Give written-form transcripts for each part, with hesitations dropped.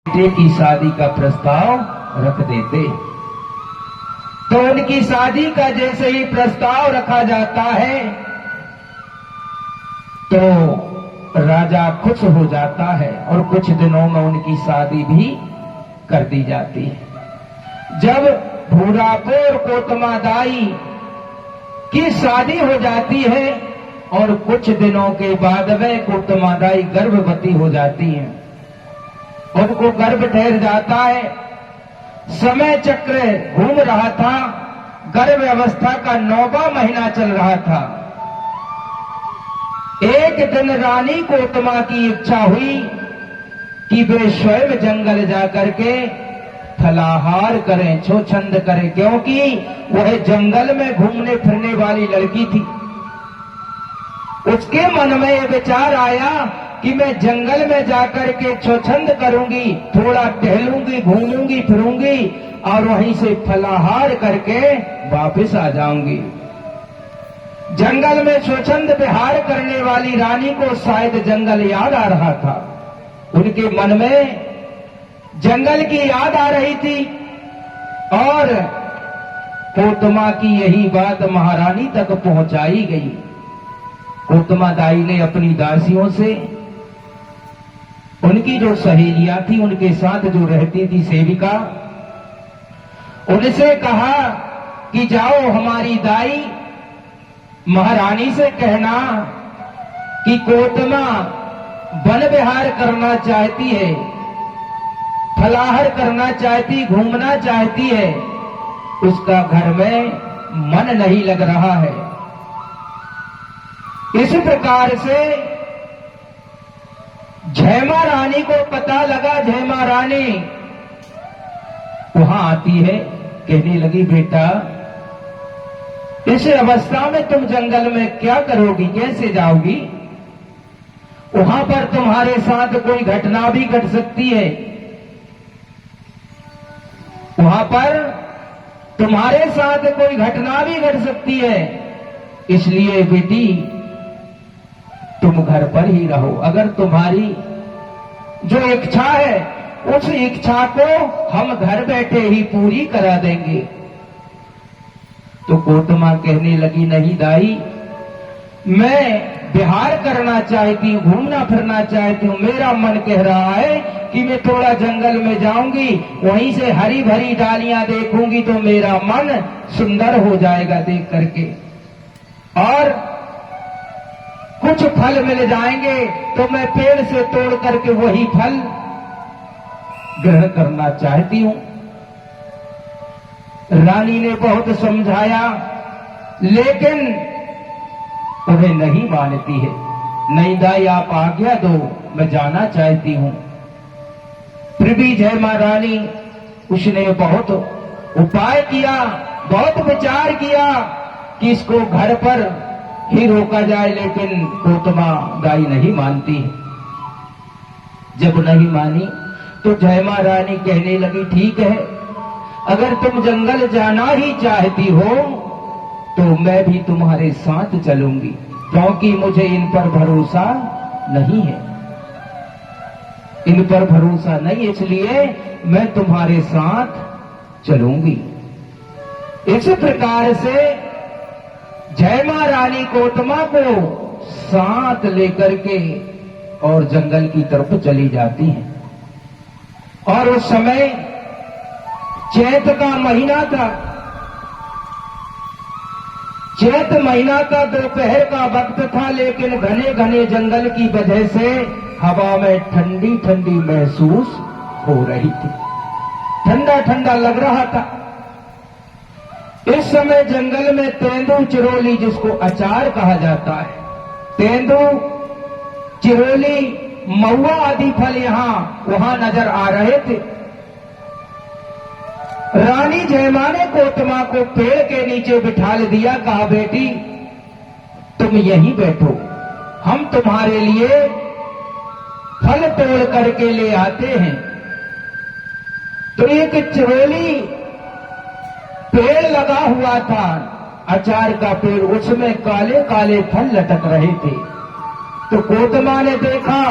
बेटे की शादी का प्रस्ताव रख देते। तो उनकी शादी का जैसे ही प्रस्ताव रखा जाता है तो राजा खुश हो जाता है और कुछ दिनों में उनकी शादी भी कर दी जाती है। जब भूराको और कोतमा दाई की शादी हो जाती है और कुछ दिनों के बाद में कोतमा दाई गर्भवती हो जाती है, उनको गर्भ ठहर जाता है। समय चक्र घूम रहा था, गर्भ अवस्था का 9वां महीना चल रहा था। एक दिन रानी कोतमा की इच्छा हुई कि वे स्वयं जंगल जाकर के फलाहार करें, छोछंद करें, क्योंकि वह जंगल में घूमने फिरने वाली लड़की थी। उसके मन में यह विचार आया कि मैं जंगल में जाकर के छोछंद करूंगी, थोड़ा टहलूंगी, घूमूंगी, फिरूंगी और वहीं से फलाहार करके वापस आ जाऊंगी। जंगल में छोछंद विहार करने वाली रानी को शायद जंगल याद आ रहा था। उनके मन में जंगल की याद आ रही थी और कोतमा की यही बात महारानी तक पहुंचाई गई। कोतमा दाई ने अपनी दासियों से, उनकी जो सहेलियां थी, उनके साथ जो रहती थी सेविका, उनसे कहा कि जाओ हमारी दाई महारानी से कहना कि कोतमा वन विहार करना चाहती है, फलाहार करना चाहती, घूमना चाहती है, उसका घर में मन नहीं लग रहा है। इस प्रकार से जयमा रानी को पता लगा। जयमा रानी वहां आती है, कहने लगी, बेटा इस अवस्था में तुम जंगल में क्या करोगी, कैसे जाओगी? वहां पर तुम्हारे साथ कोई घटना भी घट सकती है। वहां पर तुम्हारे साथ कोई घटना भी घट सकती है, इसलिए बेटी तुम घर पर ही रहो। अगर तुम्हारी जो इच्छा है उस इच्छा को हम घर बैठे ही पूरी करा देंगे। तो कोतमा कहने लगी, नहीं दाई, मैं विहार करना चाहती हूं, घूमना फिरना चाहती हूं। मेरा मन कह रहा है कि मैं थोड़ा जंगल में जाऊंगी, वहीं से हरी भरी डालियां देखूंगी तो मेरा मन सुंदर हो जाएगा देख करके, और कुछ फल मिल जाएंगे तो मैं पेड़ से तोड़ करके वही फल ग्रहण करना चाहती हूं। रानी ने बहुत समझाया लेकिन उन्हें नहीं मानती है। नहीं दाई, आप आज्ञा दो, मैं जाना चाहती हूं। फिर भी जयमा रानी, उसने बहुत उपाय किया, बहुत विचार किया कि इसको घर पर ही रोका जाए, लेकिन कोतमा दाई नहीं मानती। जब नहीं मानी तो जयमा रानी कहने लगी, ठीक है, अगर तुम जंगल जाना ही चाहती हो तो मैं भी तुम्हारे साथ चलूंगी, क्योंकि मुझे इन पर भरोसा नहीं है। इन पर भरोसा नहीं, इसलिए मैं तुम्हारे साथ चलूंगी। इस प्रकार से जयमा रानी कोतमा को साथ लेकर के और जंगल की तरफ चली जाती हैं। और उस समय चैत का महीना था। चैत महीना का दोपहर का वक्त था, लेकिन घने घने जंगल की वजह से हवा में ठंडी ठंडी महसूस हो रही थी, ठंडा ठंडा लग रहा था। इस समय जंगल में तेंदू चिरोली, जिसको अचार कहा जाता है, तेंदू चिरोली, महुआ आदि फल यहां वहां नजर आ रहे थे। रानी जयमा ने कोतमा को पेड़ के नीचे बिठा दिया, कहा, बेटी तुम यहीं बैठो, हम तुम्हारे लिए फल तोड़ करके ले आते हैं। तो एक चिरोली पेड़ लगा हुआ था, अचार का पेड़, उसमें काले काले फल लटक रहे थे। तो कोतमा ने देखा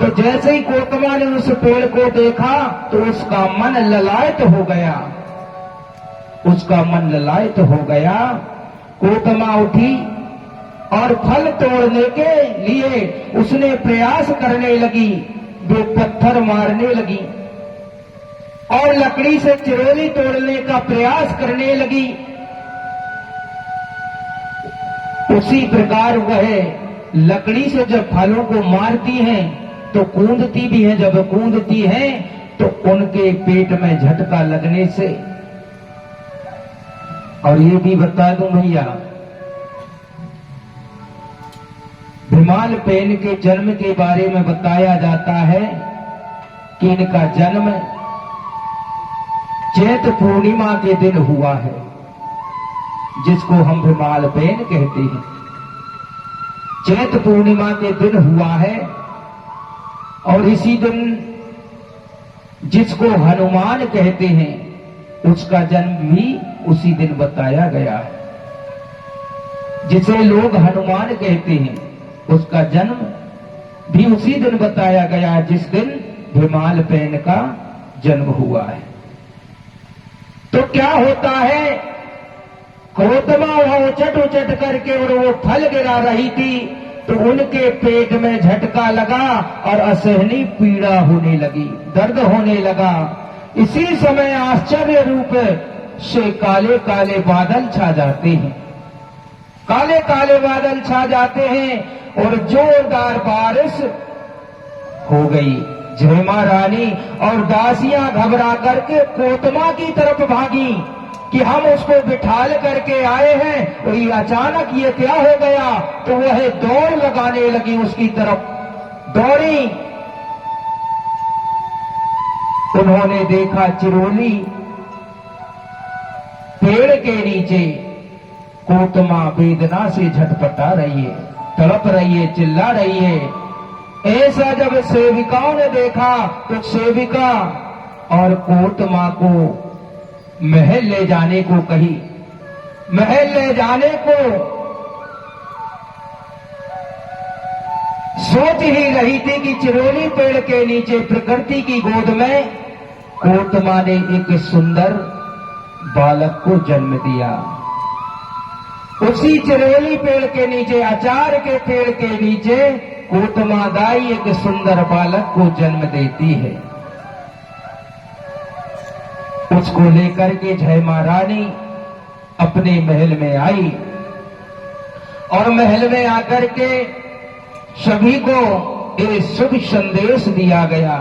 तो जैसे ही कोतमा ने उस पेड़ को देखा तो उसका मन ललायत हो गया, उसका मन ललायत हो गया। कोतमा उठी और फल तोड़ने के लिए उसने प्रयास करने लगी, दो पत्थर मारने लगी और लकड़ी से चिरोली तोड़ने का प्रयास करने लगी। उसी प्रकार वह लकड़ी से जब फलों को मारती हैं तो कूदती भी हैं, जब कूदती हैं तो उनके पेट में झटका लगने से। और ये भी बता दूं भैया, भिमाल पेन के जन्म के बारे में बताया जाता है कि इनका जन्म चैत पूर्णिमा के दिन हुआ है, जिसको हम भिमाल पेन कहते हैं। चैत पूर्णिमा के दिन हुआ है और इसी दिन जिसको हनुमान कहते हैं उसका जन्म भी उसी दिन बताया गया है। जिसे लोग हनुमान कहते हैं उसका जन्म भी उसी दिन बताया गया जिस दिन भिमाल पेन का जन्म हुआ है। तो क्या होता है, कोतमा वहां उचट उचट करके और वो फल गिरा रही थी तो उनके पेट में झटका लगा और असहनीय पीड़ा होने लगी, दर्द होने लगा। इसी समय आश्चर्य रूप से काले काले बादल छा जाते हैं, काले काले बादल छा जाते हैं और जोरदार बारिश हो गई। झेमा रानी और दासियां घबरा करके कोतमा की तरफ भागी कि हम उसको बिठाल करके आए हैं और ये अचानक ये क्या हो गया, तो वह दौड़ लगाने लगी, उसकी तरफ दौड़ी। उन्होंने देखा चिरोली पेड़ के नीचे कोतमा वेदना से झटपटा रही है, तड़प रही है, चिल्ला रही है। ऐसा जब सेविकाओं ने देखा तो सेविका और कोतमा को महल ले जाने को कही। महल ले जाने को सोच ही रही थी कि चिरोली पेड़ के नीचे प्रकृति की गोद में कोतमा ने एक सुंदर बालक को जन्म दिया। उसी चिरोली पेड़ के नीचे, अचार के पेड़ के नीचे कोतमा दाई एक सुंदर बालक को जन्म देती है। उसको लेकर के झैमा रानी अपने महल में आई और महल में आकर के सभी को एक शुभ संदेश दिया गया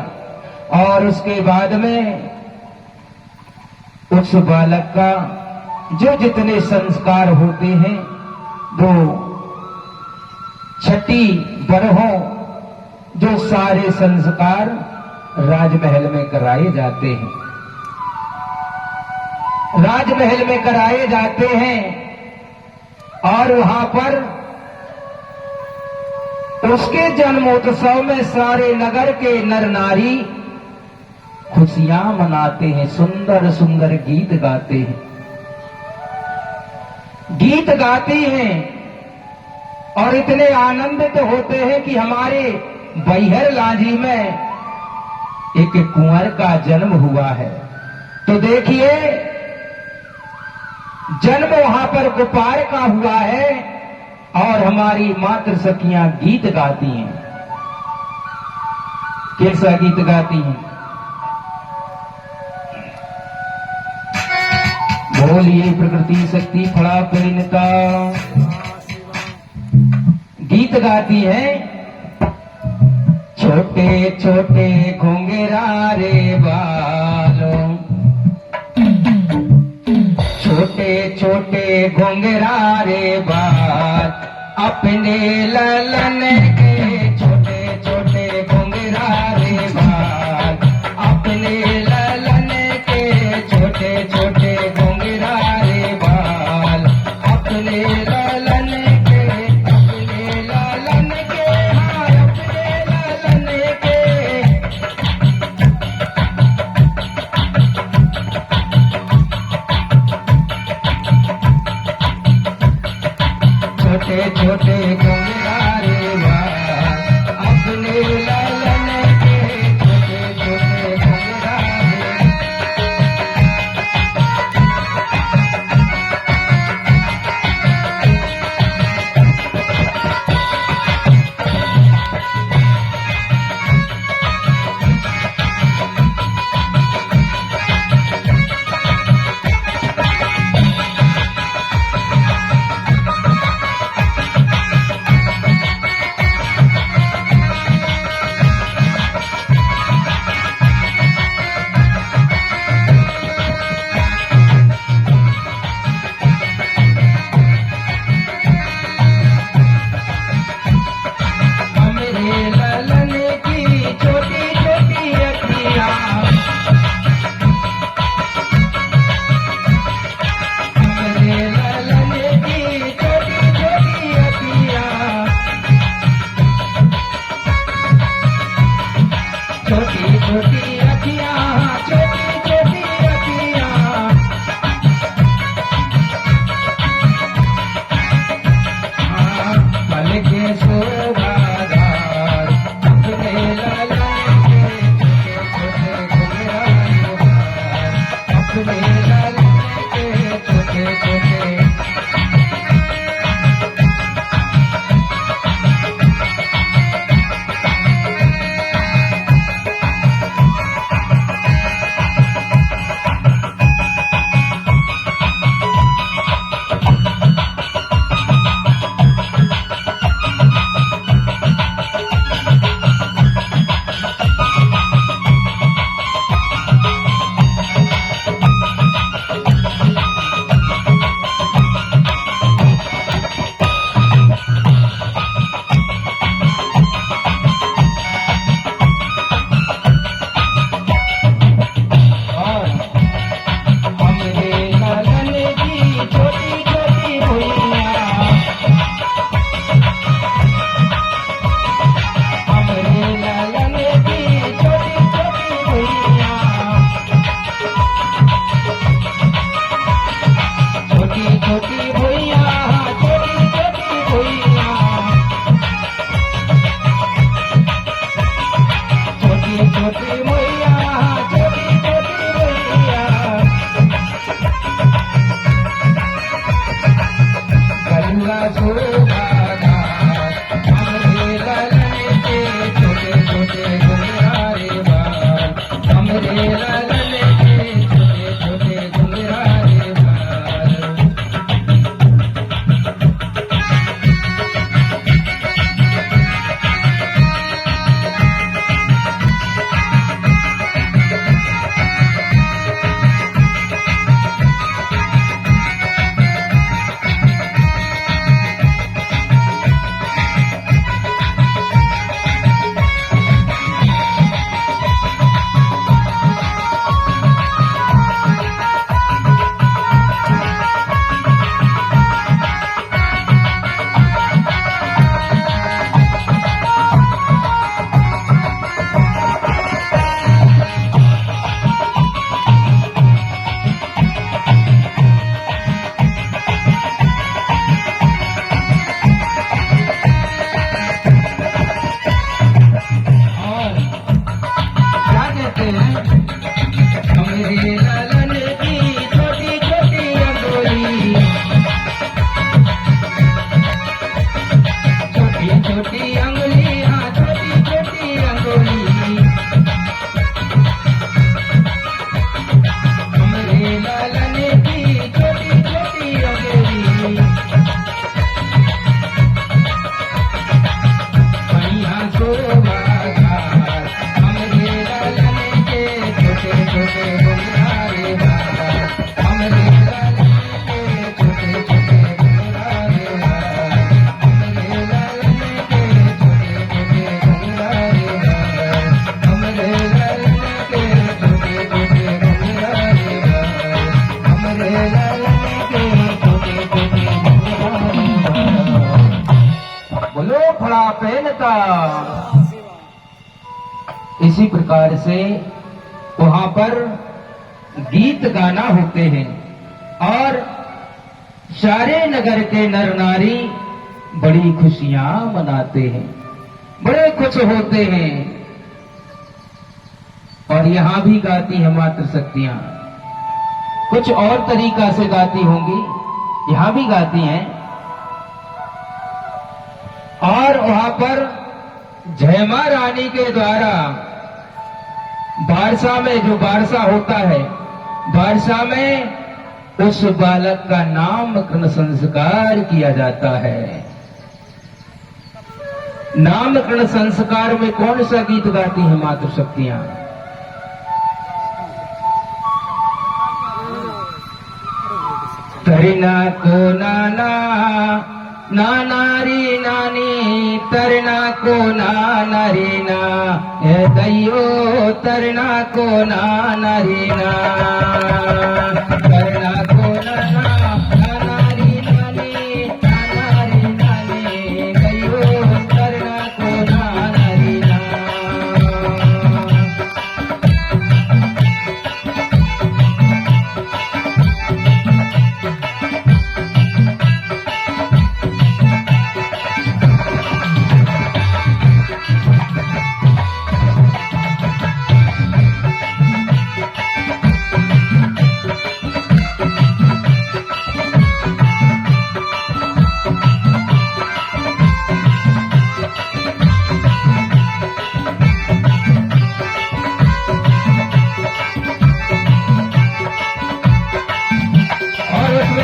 और उसके बाद में उस बालक का जो जितने संस्कार होते हैं वो छठी बरहों जो सारे संस्कार राजमहल में कराए जाते हैं, राजमहल में कराए जाते हैं। और वहां पर उसके जन्मोत्सव में सारे नगर के नर नारी खुशियां मनाते हैं, सुंदर सुंदर गीत गाते हैं, गीत गाती हैं और इतने आनंदित होते हैं कि हमारे बैहर लांजी में एक कुंवर का जन्म हुआ है। तो देखिए, जन्म वहां पर गोपाल का हुआ है और हमारी मातृ सखियां गीत गाती हैं। कैसा गीत गाती हैं? बोलिए प्रकृति शक्ति फड़ा परिणता। गीत गाती हैं, छोटे छोटे घुंघरा रे बालों, छोटे छोटे घुंघरा रे बाल, अपने ललन के छोटे छोटे घुंघरा रे बाल, अपने ललन के छोटे छोटे घुंघरा रे बाल, अपने ललन के, अपने ललन के, हाँ अपने ललन के। छोटे छोटे घुंघरा रे बाल, अपने ललन लालन के छोटे छोटे घुंघराले बाल। हमरे लालन की छोटी छोटी अंगुली, छोटी छोटी अंगुली, हाँ छोटी छोटी अंगुली। हमरे लालन की छोटी छोटी अंगुली, बढ़िया शोभा घाट। हमरे लालन के छोटे छोटे घुंघराले बाल। हमरे लालन के छोटे छोटे घुंघराले बाल। हमरे लालन के छोटे छोटे घुंघराले बाल। हमरे लालन के छोटे छोटे घुंघराले बाल। हमरे लालन के छोटे छोटे घुंघराले बाल। बोलो खड़ा पहनता। इसी प्रकार से वहां पर गीत गाना होते हैं और सारे नगर के नर नारी बड़ी खुशियां मनाते हैं, बड़े खुश होते हैं। और यहां भी गाती हैं मातृ शक्तियां, कुछ और तरीका से गाती होंगी, यहां भी गाती हैं। और वहां पर जयमा रानी के द्वारा बारसा में जो बारसा होता है, बारसा में उस बालक का नामकरण संस्कार किया जाता है। नामकरण संस्कार में कौन सा गीत गाती है मातृ शक्तियां? तरना को नाना नाना री नानी, तरना को नाना रे ना, ए दैयो तरना को नाना रे ना। तरना को नाना नाना री नानी, नाना रे नानी, दैयो तरना को नाना रे ना।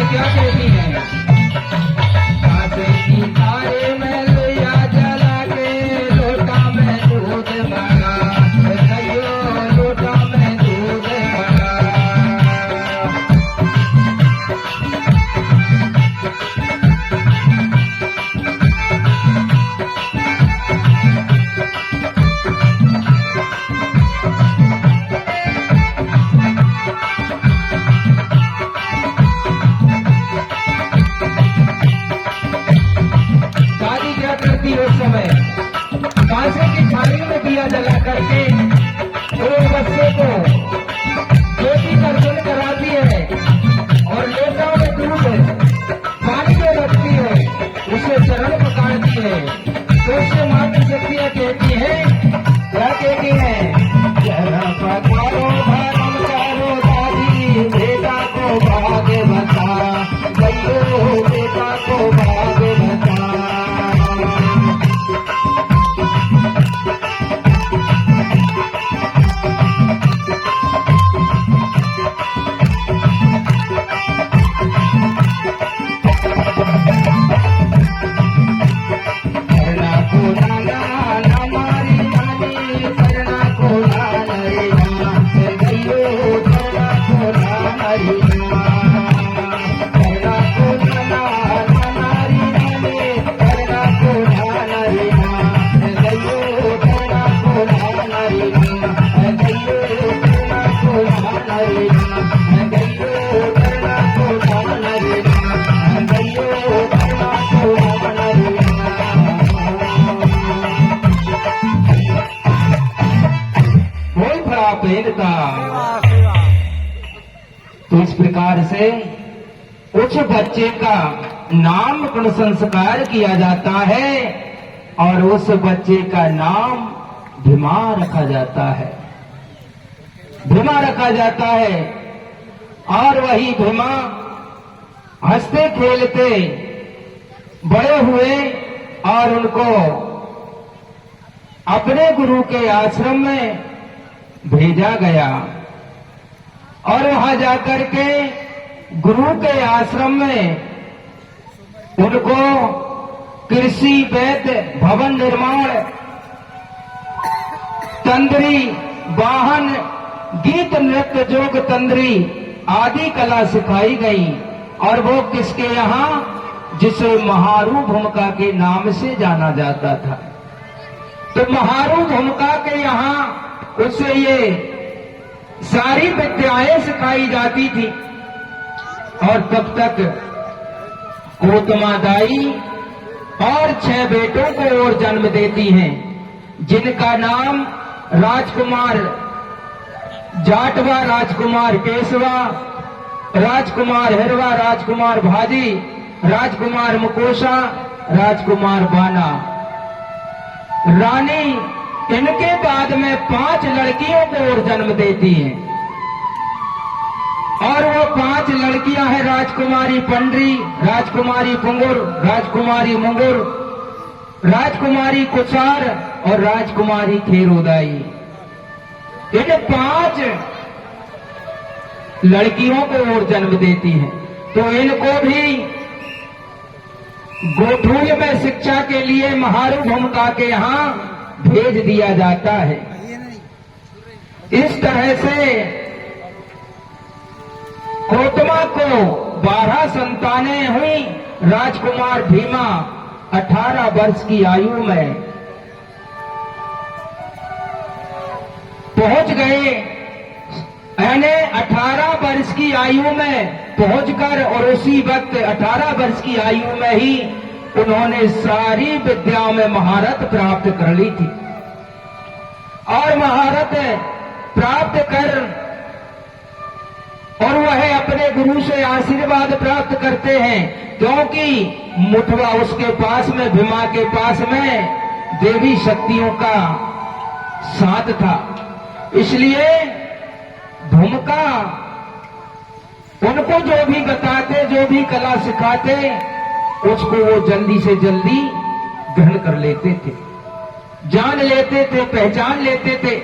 क्या कहती है? कांसे की थारे में लोया जला के, लोटा में दूध भरा, दैयो लोटा में दूध भरा। रे गयो करना तो रावण रे गयो करना तो रावण रे। कोई खराब भेदता। तो इस प्रकार से उस बच्चे का नामकरण संस्कार किया जाता है और उस बच्चे का नाम भीमा रखा जाता है, भीमा रखा जाता है। और वही भीमा हंसते खेलते बड़े हुए और उनको अपने गुरु के आश्रम में भेजा गया और वहां जाकर के गुरु के आश्रम में उनको कृषि वैद्य भवन निर्माण तंद्री वाहन गीत नृत्य जोग तंद्री आदि कला सिखाई गई। और वो किसके यहाँ, जिसे महारू भूमिका के नाम से जाना जाता था। तो महारू भूमिका के यहाँ उसे ये सारी विद्याएं सिखाई जाती थी। और तब तक गौतमा दाई और 6 बेटों को और जन्म देती हैं, जिनका नाम राजकुमार जाटवा, राजकुमार केशवा, राजकुमार हिरवा, राजकुमार भाजी, राजकुमार मुकोशा, राजकुमार बाना। रानी इनके बाद में 5 लड़कियों को और जन्म देती हैं और वो 5 लड़कियां हैं राजकुमारी पंडरी, राजकुमारी पुंगुर, राजकुमारी मुंगुर, राजकुमारी कुचार और राजकुमारी खेरोदाई। इन 5 लड़कियों को और जन्म देती हैं। तो इनको भी गोठूल में शिक्षा के लिए महारू भूमिका के यहाँ भेज दिया जाता है। इस तरह से गौतमा को 12 संतानें हुई। राजकुमार भीमा 18 वर्ष की आयु में पहुंच गए, यानी 18 वर्ष की आयु में पहुंचकर और उसी वक्त 18 वर्ष की आयु में ही उन्होंने सारी विद्याओं में महारत प्राप्त कर ली थी। और महारत प्राप्त कर और वह अपने गुरु से आशीर्वाद प्राप्त करते हैं, क्योंकि मुठवा उसके पास में, भीमा के पास में देवी शक्तियों का साथ था। इसलिए भूमिका उनको जो भी बताते, जो भी कला सिखाते, उसको वो जल्दी से जल्दी ग्रहण कर लेते थे, जान लेते थे, पहचान लेते थे।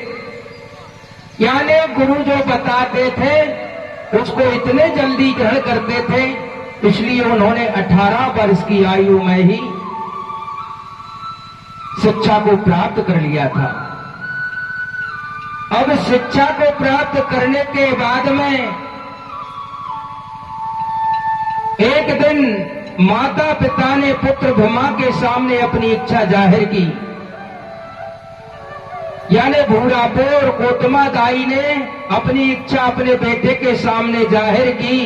यानी गुरु जो बताते थे उसको इतने जल्दी ग्रहण करते थे, इसलिए उन्होंने 18 वर्ष की आयु में ही शिक्षा को प्राप्त कर लिया था। अब शिक्षा को प्राप्त करने के बाद में एक दिन माता पिता ने पुत्र भीमा के सामने अपनी इच्छा जाहिर की। यानी भूरापुर गौतमा दाई ने अपनी इच्छा अपने बेटे के सामने जाहिर की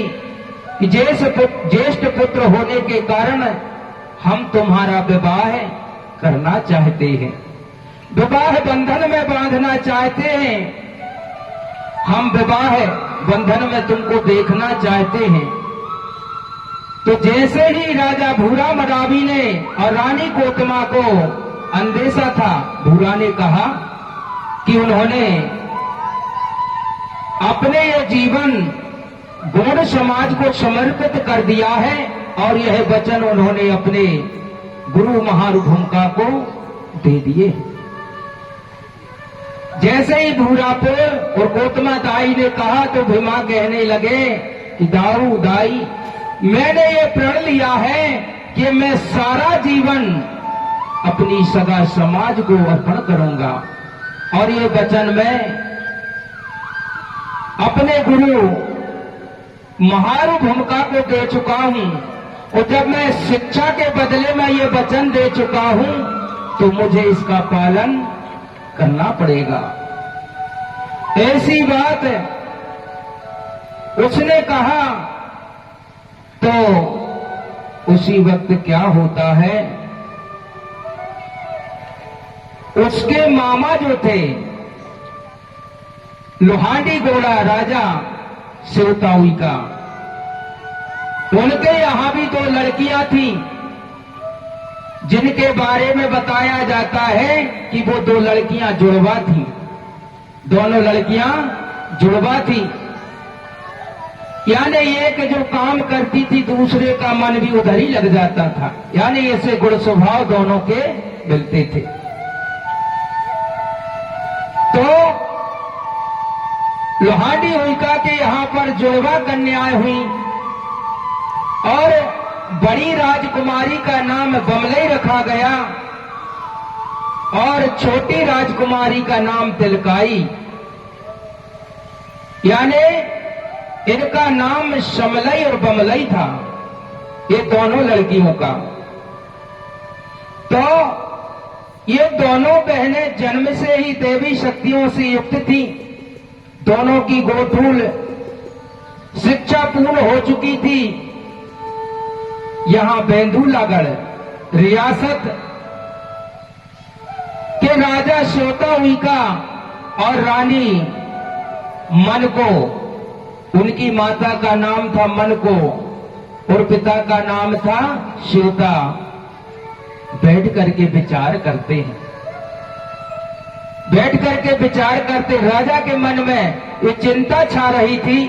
कि ज्येष्ठ पुत्र होने के कारण हम तुम्हारा विवाह करना चाहते हैं, विवाह बंधन में बांधना चाहते हैं, हम विवाह बंधन में तुमको देखना चाहते हैं। तो जैसे ही राजा भूरा मरावी ने और रानी गौतमा को अंदेशा था, भूरा ने कहा कि उन्होंने अपने ये जीवन गौड़ समाज को समर्पित कर दिया है और यह वचन उन्होंने अपने गुरु महारू भूमिका को दे दिए। जैसे ही भूरापुर और गौतमा दाई ने कहा तो भीमा कहने लगे कि दाऊ दाई, मैंने ये प्रण लिया है कि मैं सारा जीवन अपनी सगा समाज को अर्पण करूंगा और ये वचन मैं अपने गुरु महारू भूमिका को दे चुका हूं और जब मैं शिक्षा के बदले में ये वचन दे चुका हूं तो मुझे इसका पालन करना पड़ेगा। ऐसी बात उसने कहा तो उसी वक्त क्या होता है, उसके मामा जो थे लोहांडी घोड़ा राजा शिवताऊई का, उनके यहां भी दो लड़कियां थीं जिनके बारे में बताया जाता है कि वो दो लड़कियां जुड़वा थीं, दोनों लड़कियां जुड़वा थीं। यानी एक जो काम करती थी दूसरे का मन भी उधर ही लग जाता था, यानी ऐसे गुण स्वभाव दोनों के मिलते थे। तो लोहांडी होलिका के यहां पर जुड़वा कन्याएं हुई और बड़ी राजकुमारी का नाम बमलई रखा गया और छोटी राजकुमारी का नाम तिलकाई, यानी इनका नाम शमलई और बमलई था, ये दोनों लड़कियों का। तो ये दोनों बहनें जन्म से ही देवी शक्तियों से युक्त थी, दोनों की गोठूल शिक्षा पूर्ण हो चुकी थी। यहां बेंदुलागढ़ रियासत के राजा शिवताऊई और रानी मनको, उनकी माता का नाम था मनको और पिता का नाम था शिवता, बैठ करके विचार करते हैं। बैठ करके विचार करते राजा के मन में ये चिंता छा रही थी